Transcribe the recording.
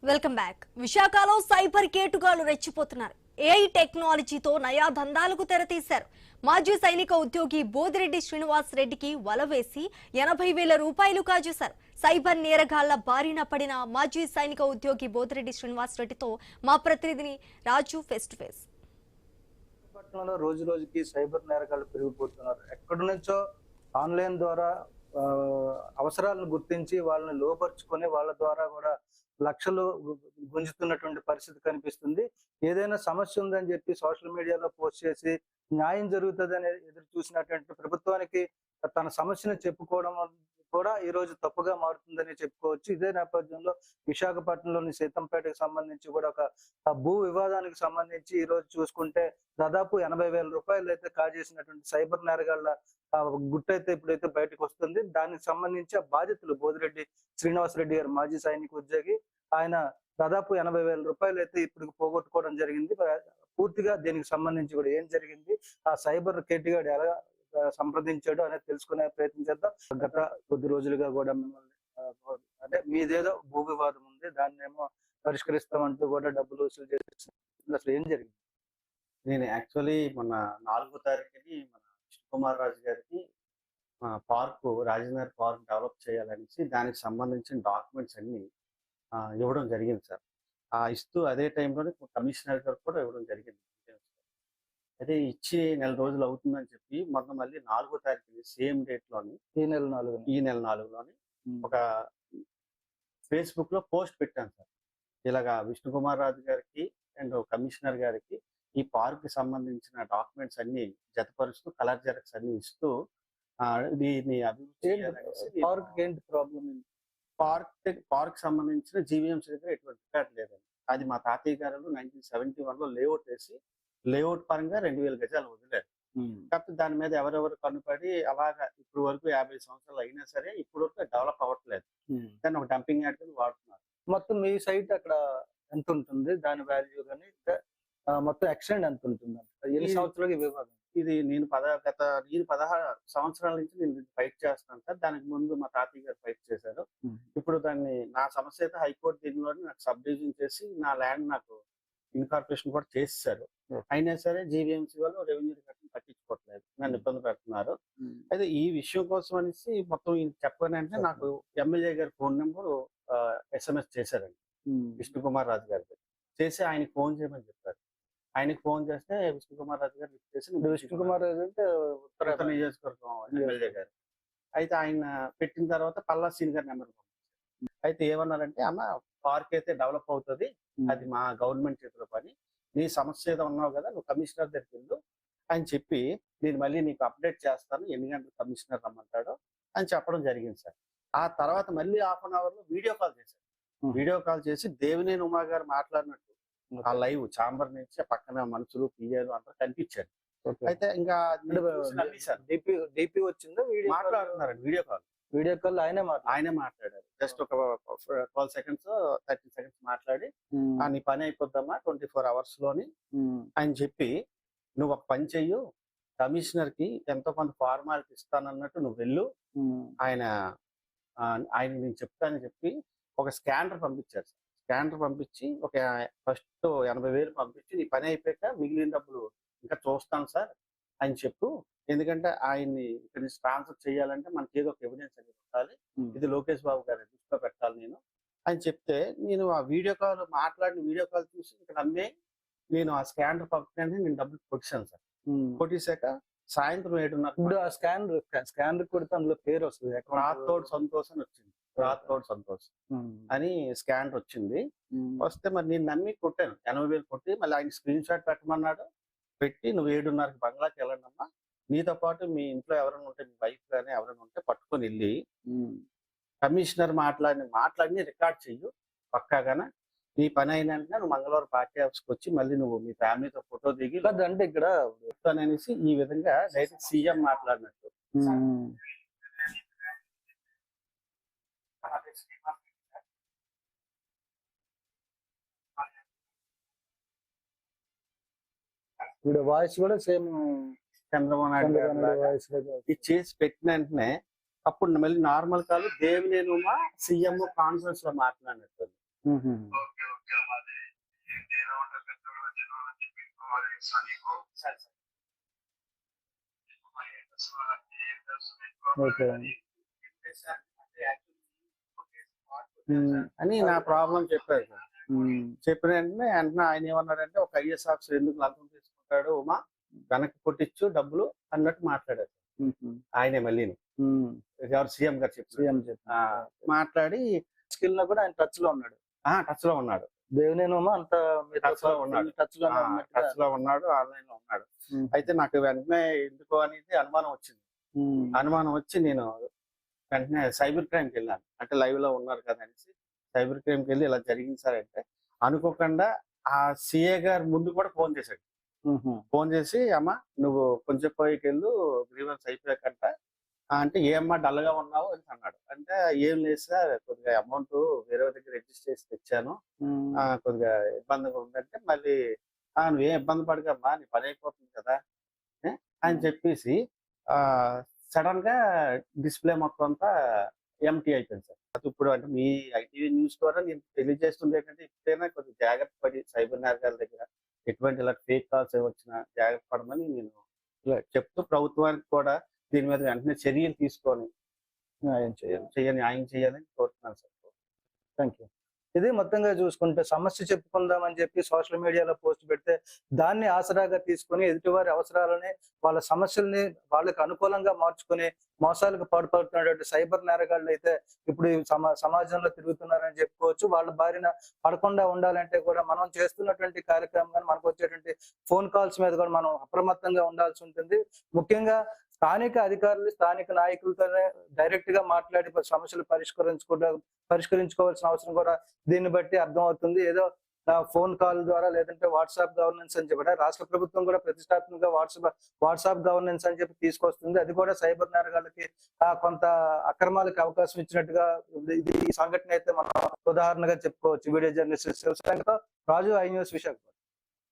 Welcome back. విశాఖలో cyber కేటుగాళ్లు రెచ్చిపోతున్నారు. AI టెక్నాలజీతో నయా దందాలకు తెరతీశారు. మాజీ సైనిక ఉద్యోగి బోదిరెడ్డి శ్రీనివాస్ రెడ్డికి వల వేసి 80,000 రూపాయలు కాజేశారు. సైబర్ నేరగాళ్ల బారిన పడిన మాజీ సైనిక ఉద్యోగి బోదిరెడ్డి శ్రీనివాస్ రెడ్డితో మా ప్రతినిధి రాజు ఫేస్ టు ఫేస్. పట్టణంలో రోజు రోజుకి సైబర్ నేరగాళ్లు పెరిగిపోతున్నారు. ఎక్కడి నుంచో ఆన్లైన్ ద్వారా అవసరాలను గుర్తించి వాళ్ళని లోపరుచుకొని వాళ్ళ ద్వారా కూడా లక్షలు గుంజుతున్నటువంటి పరిస్థితి కనిపిస్తుంది. ఏదైనా సమస్య ఉందని చెప్పి సోషల్ మీడియాలో పోస్ట్ చేసి న్యాయం జరుగుతుందని ఎదురు చూసినటువంటి ప్రభుత్వానికి తన సమస్యను చెప్పుకోవడం కూడా ఈ రోజు తప్పుగా మారుతుందని చెప్పుకోవచ్చు. ఇదే నేపథ్యంలో విశాఖపట్నంలోని సీతంపేటకు సంబంధించి కూడా ఒక భూ వివాదానికి సంబంధించి ఈ రోజు చూసుకుంటే దాదాపు 80,000 రూపాయలు అయితే కాజేసినటువంటి సైబర్ నేరగాళ్ల గుట్టయితే ఇప్పుడైతే బయటకు వస్తుంది. దానికి సంబంధించి ఆ బాధితులు బోదిరెడ్డి శ్రీనివాస్ రెడ్డి గారు మాజీ సైనిక ఉద్యోగి, ఆయన దాదాపు 80,000 రూపాయలు అయితే ఇప్పుడు పోగొట్టుకోవడం జరిగింది. పూర్తిగా దీనికి సంబంధించి కూడా ఏం జరిగింది, ఆ సైబర్ కేటుగాడు ఎలా సంప్రదించాడు అనేది తెలుసుకునే ప్రయత్నం చేద్దాం. గత కొద్ది రోజులుగా కూడా మిమ్మల్ని అంటే మీదేదో భూ వివాదం ఉంది, దాన్ని ఏమో పరిష్కరిస్తామంటూ కూడా డబ్బులు వసూలు చేసి అసలు ఏం జరిగింది? నేను యాక్చువల్లీ మొన్న 4వ తారీఖుని మన విష్ణు కుమార్ రాజు గారికి పార్క్ రాజేంద్ర పార్క్ డెవలప్ చేయాలనేసి దానికి సంబంధించిన డాక్యుమెంట్స్ అన్ని ఇవ్వడం జరిగింది సార్. ఇస్తూ అదే టైంలోనే కమిషనర్ గారు కూడా ఇవ్వడం జరిగింది. అదే ఇచ్చి 4 రోజులు అవుతుందని చెప్పి మొన్న మళ్ళీ 4వ తారీఖుని సేమ్ డేట్ లోని ఈ నెల 4లోని ఒక ఫేస్బుక్ లో పోస్ట్ పెట్టాను సార్. ఇలాగా విష్ణు కుమార్ రాజు గారికి అండ్ కమిషనర్ గారికి ఈ పార్క్ కి సంబంధించిన డాక్యుమెంట్స్ అన్ని జతపరుస్తూ కలర్ జెరాక్స్ అన్ని ఇస్తూ దీన్ని అభివృద్ధి పార్క్ సంబంధించిన జీవీఎంసీ దగ్గర ఎటువంటి రికార్డు లేదండి. అది మా తాతయ్య గారు 1971లో లేఅవుట్ వేసి లేఅవుట్ పరంగా 2,000 గజాలు వదిలేరు. కాకపోతే దాని మీద ఎవరెవరు కనుపడి అలాగా ఇప్పుడు వరకు 50 సంవత్సరాలు అయినా సరే ఇప్పుడు వరకు డెవలప్ అవ్వట్లేదు. దాన్ని ఒక డంపింగ్ యార్డ్ కింద వాడుతున్నారు. మొత్తం మీ సైట్ అక్కడ ఎంత ఉంటుంది, దాని వాల్యూ కానీ మొత్తం ఎక్స్టెండ్ ఎంత ఉంటుంది? ఎన్ని సంవత్సరాలకి వివాదం ఇది? నేను 16 సంవత్సరాల నుంచి నేను ఫైట్ చేస్తున్నాను సార్. దానికి ముందు మా తాతయ్య గారు ఫైట్ చేశారు. ఇప్పుడు దాన్ని నా సమస్య అయితే హైకోర్టు దీనిలోనే నాకు సబ్ డివిజన్ చేసి నా ల్యాండ్ నాకు ఇన్కార్పొరేషన్ కూడా చేసేసారు. అయినా సరే జీవీఎంసీ వాళ్ళు రెవెన్యూ రికార్డు పట్టించుకోవట్లేదు, నన్ను ఇబ్బంది పెడుతున్నారు. అయితే ఈ విషయం కోసం అనేసి మొత్తం చెప్పానంటే నాకు ఎమ్మెల్యే గారి ఫోన్ నెంబర్ SMS చేశారండి విష్ణు కుమార్ రాజు గారికి. చేసి ఆయనకి ఫోన్ చేయమని చెప్పారు. ఆయనకి ఫోన్ చేస్తే విష్ణు కుమార్ రాజు గారు లిఫ్ట్ చేసి విష్ణు కుమార్ రాజు అంటే ఉత్తర నియోజకవర్గం ఎమ్మెల్యే గారు. అయితే ఆయన పెట్టిన తర్వాత పల్లా సీన్ గారి నెంబర్ పంపించారు. అయితే ఏమన్నారంటే, అన్న పార్క్ అయితే డెవలప్ అవుతుంది, అది మా గవర్నమెంట్ చేతిలో పని, నీ సమస్య ఏదో ఉన్నావు కదా, నువ్వు కమిషనర్ దగ్గరికి వెళ్ళు అని చెప్పి నేను మళ్ళీ నీకు అప్డేట్ చేస్తాను, ఎన్ని గంటలు కమిషనర్ రమ్మంటాడో అని చెప్పడం జరిగింది సార్. ఆ తర్వాత మళ్ళీ ½ అన్ అవర్ లో వీడియో కాల్ చేశారు. వీడియో కాల్ చేసి దేవినేని ఉమా గారు మాట్లాడినట్టు ఆ లైవ్ ఛాంబర్ నుంచి పక్కన మనుషులు పియ్యాలు అందరూ కనిపించారు. అయితే ఇంకా డిపి వచ్చిందో మాట్లాడుతున్నారండి. వీడియో కాల్ ఆయనే మాట్లాడారు. జస్ట్ ఒక 12 సెకండ్స్ 30 సెకండ్స్ మాట్లాడి నీ పని అయిపోద్దమ్మా 24 hours లోని అని చెప్పి, నువ్వు ఒక పని చెయ్యు, కమిషనర్ కి ఎంతో కొంత ఫార్మాలిటీ ఇస్తానన్నట్టు నువ్వు వెళ్ళు, ఆయన నేను చెప్తానని చెప్పి ఒక స్కానర్ పంపించారు. స్కానర్ పంపించి ఒక ఫస్ట్ 80,000 పంపించి నీ పని అయిపోయాక మిగిలిన డబ్బులు ఇంకా చూస్తాను సార్ అని చెప్పు, ఎందుకంటే ఆయన్ని ఇక్కడ నుంచి ట్రాన్స్ఫర్ చేయాలంటే మనకి ఏదో ఒక ఎవిడెన్స్ అనేది ఉండాలి, ఇది లోకేష్ బాబు గారి దృష్టిలో పెట్టాలి నేను అని చెప్తే, నేను ఆ వీడియో కాల్ చూసి ఇక్కడ నమ్మే నేను ఆ స్కానర్ పంపించడానికి నేను డబ్బులు కొట్టాను సార్. కొట్టేశాక సాయంత్రం 7:30 ఇప్పుడు ఆ స్కానర్ కొడితే అందులో పేరు వస్తుంది, రాథోడ్ సంతోష్ అని వచ్చింది. రాథోడ్ సంతోష్ అని స్కానర్ వచ్చింది. వస్తే మరి నేను నమ్మి కొట్టాను, 80,000 కొట్టి మళ్ళీ ఆయన స్క్రీన్ షాట్ పెట్టమన్నాడు. పెట్టి నువ్వు 7:30కి బంగ్లాకి వెళ్ళండి అమ్మా, నీతో పాటు మీ ఇంట్లో ఎవరైనా ఉంటే, మీ వైఫ్ కానీ ఎవరైనా ఉంటే పట్టుకొని వెళ్ళి కమిషనర్ మాట్లాడి రికార్డ్ చెయ్యు పక్కాగానే, నీ పని అయిన వెంటనే నువ్వు మంగళవారం పార్టీ ఆఫీస్కి వచ్చి మళ్ళీ నువ్వు మీ ఫ్యామిలీతో ఫోటో దిగి అంటే ఇక్కడ అనేసి ఈ విధంగా డైరెక్ట్ సీఎం మాట్లాడినట్టు. వాయిస్ కూడా సేమ్ చంద్రబాబు నాయుడు ఇది చేసి పెట్టిన వెంటనే అప్పుడు మళ్ళీ నార్మల్ కాదు దేవినేని ఉమా సీఎం కాన్ఫరెన్స్ లో మాట్లాడినట్టు. ఓకే. అని నా ప్రాబ్లం చెప్పారు సార్. ఉమ్. చెప్పిన వెంటనే ఆయన ఏమన్నాడంటే, ఒక ఐఏఎస్ ఆఫీసర్ ఎందుకు లంచం తీసుకుంటాడు ఉమా, వెనక్కి కొట్టించు డబ్బులు అన్నట్టు మాట్లాడారు ఆయనే మళ్ళీ. ఎవరు సీఎం గారు మాట్లాడి స్కిల్ లో కూడా ఆయన టచ్ లో ఉన్నాడు. టచ్ లో ఉన్నాడు. దేవినేమో అంత టచ్ లో ఉన్నాడు. టచ్ లో టచ్ లో ఉన్నాడు, ఆన్లైన్ లో ఉన్నాడు. అయితే నాకు వెంటనే ఎందుకో అనేది అనుమానం వచ్చింది. అనుమానం వచ్చి నేను వెంటనే సైబర్ క్రైమ్ కి వెళ్ళాను. అంటే లైవ్ లో ఉన్నారు కదా అనేసి సైబర్ క్రైమ్ కి వెళ్ళి ఇలా జరిగింది సార్ అంటే, అనుకోకుండా ఆ సిఏ గారు ముందు కూడా ఫోన్ చేశాడు. ఫోన్ చేసి, అమ్మ నువ్వు కొంచెం పోయికి వెళ్ళు, గ్రీవెన్స్ అయిపోయాకంట అంటే, ఏమ్మా డల్ గా ఉన్నావు అని అన్నాడు. అంటే ఏం లేదు సార్, కొద్దిగా అమౌంట్ వేరే దగ్గర రిజిస్టర్ చేసి తెచ్చాను, కొద్దిగా ఇబ్బందిగా ఉందంటే, మళ్ళీ నువ్వేం ఇబ్బంది పడకమ్మా, నీ పని అయిపోతుంది కదా అని చెప్పేసి సడన్ గా డిస్ప్లే మొత్తం అంతా ఎంటీ అయిపోయింది సార్. ఇప్పుడు అంటే మీ ఐటీవీ న్యూస్ ద్వారా నేను తెలియజేస్తుంది ఏంటంటే, ఇప్పుడైనా కొంచెం జాగ్రత్త పడి సైబర్ నేరగాల దగ్గర ఎటువంటి ఇలా ఫేక్ కాల్స్ వచ్చినా జాగ్రత్త పడమని నేను చెప్తూ, ప్రభుత్వానికి కూడా దీని మీద వెంటనే చర్యలు తీసుకొని న్యాయం చేయాలని కోరుతున్నాను సార్. Thank you. ఇది మొత్తంగా చూసుకుంటే సమస్య చెప్పుకుందామని చెప్పి సోషల్ మీడియాలో పోస్ట్ పెడితే దాన్ని ఆసరాగా తీసుకుని ఎదుటివారి అవసరాలని, వాళ్ళ సమస్యల్ని వాళ్ళకి అనుకూలంగా మార్చుకుని మోసాలకు పాల్పడుతున్నటువంటి సైబర్ నేరగాళ్ళు అయితే ఇప్పుడు సమాజంలో తిరుగుతున్నారని చెప్పుకోవచ్చు. వాళ్ళ బారిన పడకుండా ఉండాలంటే కూడా మనం చేస్తున్నటువంటి కార్యక్రమం కానీ మనకు వచ్చేటువంటి ఫోన్ కాల్స్ మీద కూడా మనం అప్రమత్తంగా ఉండాల్సి ఉంటుంది. ముఖ్యంగా స్థానిక అధికారులు, స్థానిక నాయకులతోనే డైరెక్ట్ గా మాట్లాడి సమస్యలు పరిష్కరించుకోవాల్సిన అవసరం కూడా దీన్ని బట్టి అర్థమవుతుంది. ఏదో ఫోన్ కాల్ ద్వారా లేదంటే వాట్సాప్ గవర్నెన్స్ అని చెప్పి రాష్ట్ర ప్రభుత్వం కూడా ప్రతిష్టాత్మకంగా వాట్సాప్ గవర్నెన్స్ అని చెప్పి తీసుకొస్తుంది. అది కూడా సైబర్ నేరగాళ్ళకి కొంత అక్రమాలకు అవకాశం ఇచ్చినట్టుగా ఈ సంఘటన అయితే మనం ఉదాహరణగా చెప్పుకోవచ్చు. వీడియో జర్నలిస్ట్ శివశంకర్తో రాజు, ఐ న్యూస్, విశాఖపట్నం.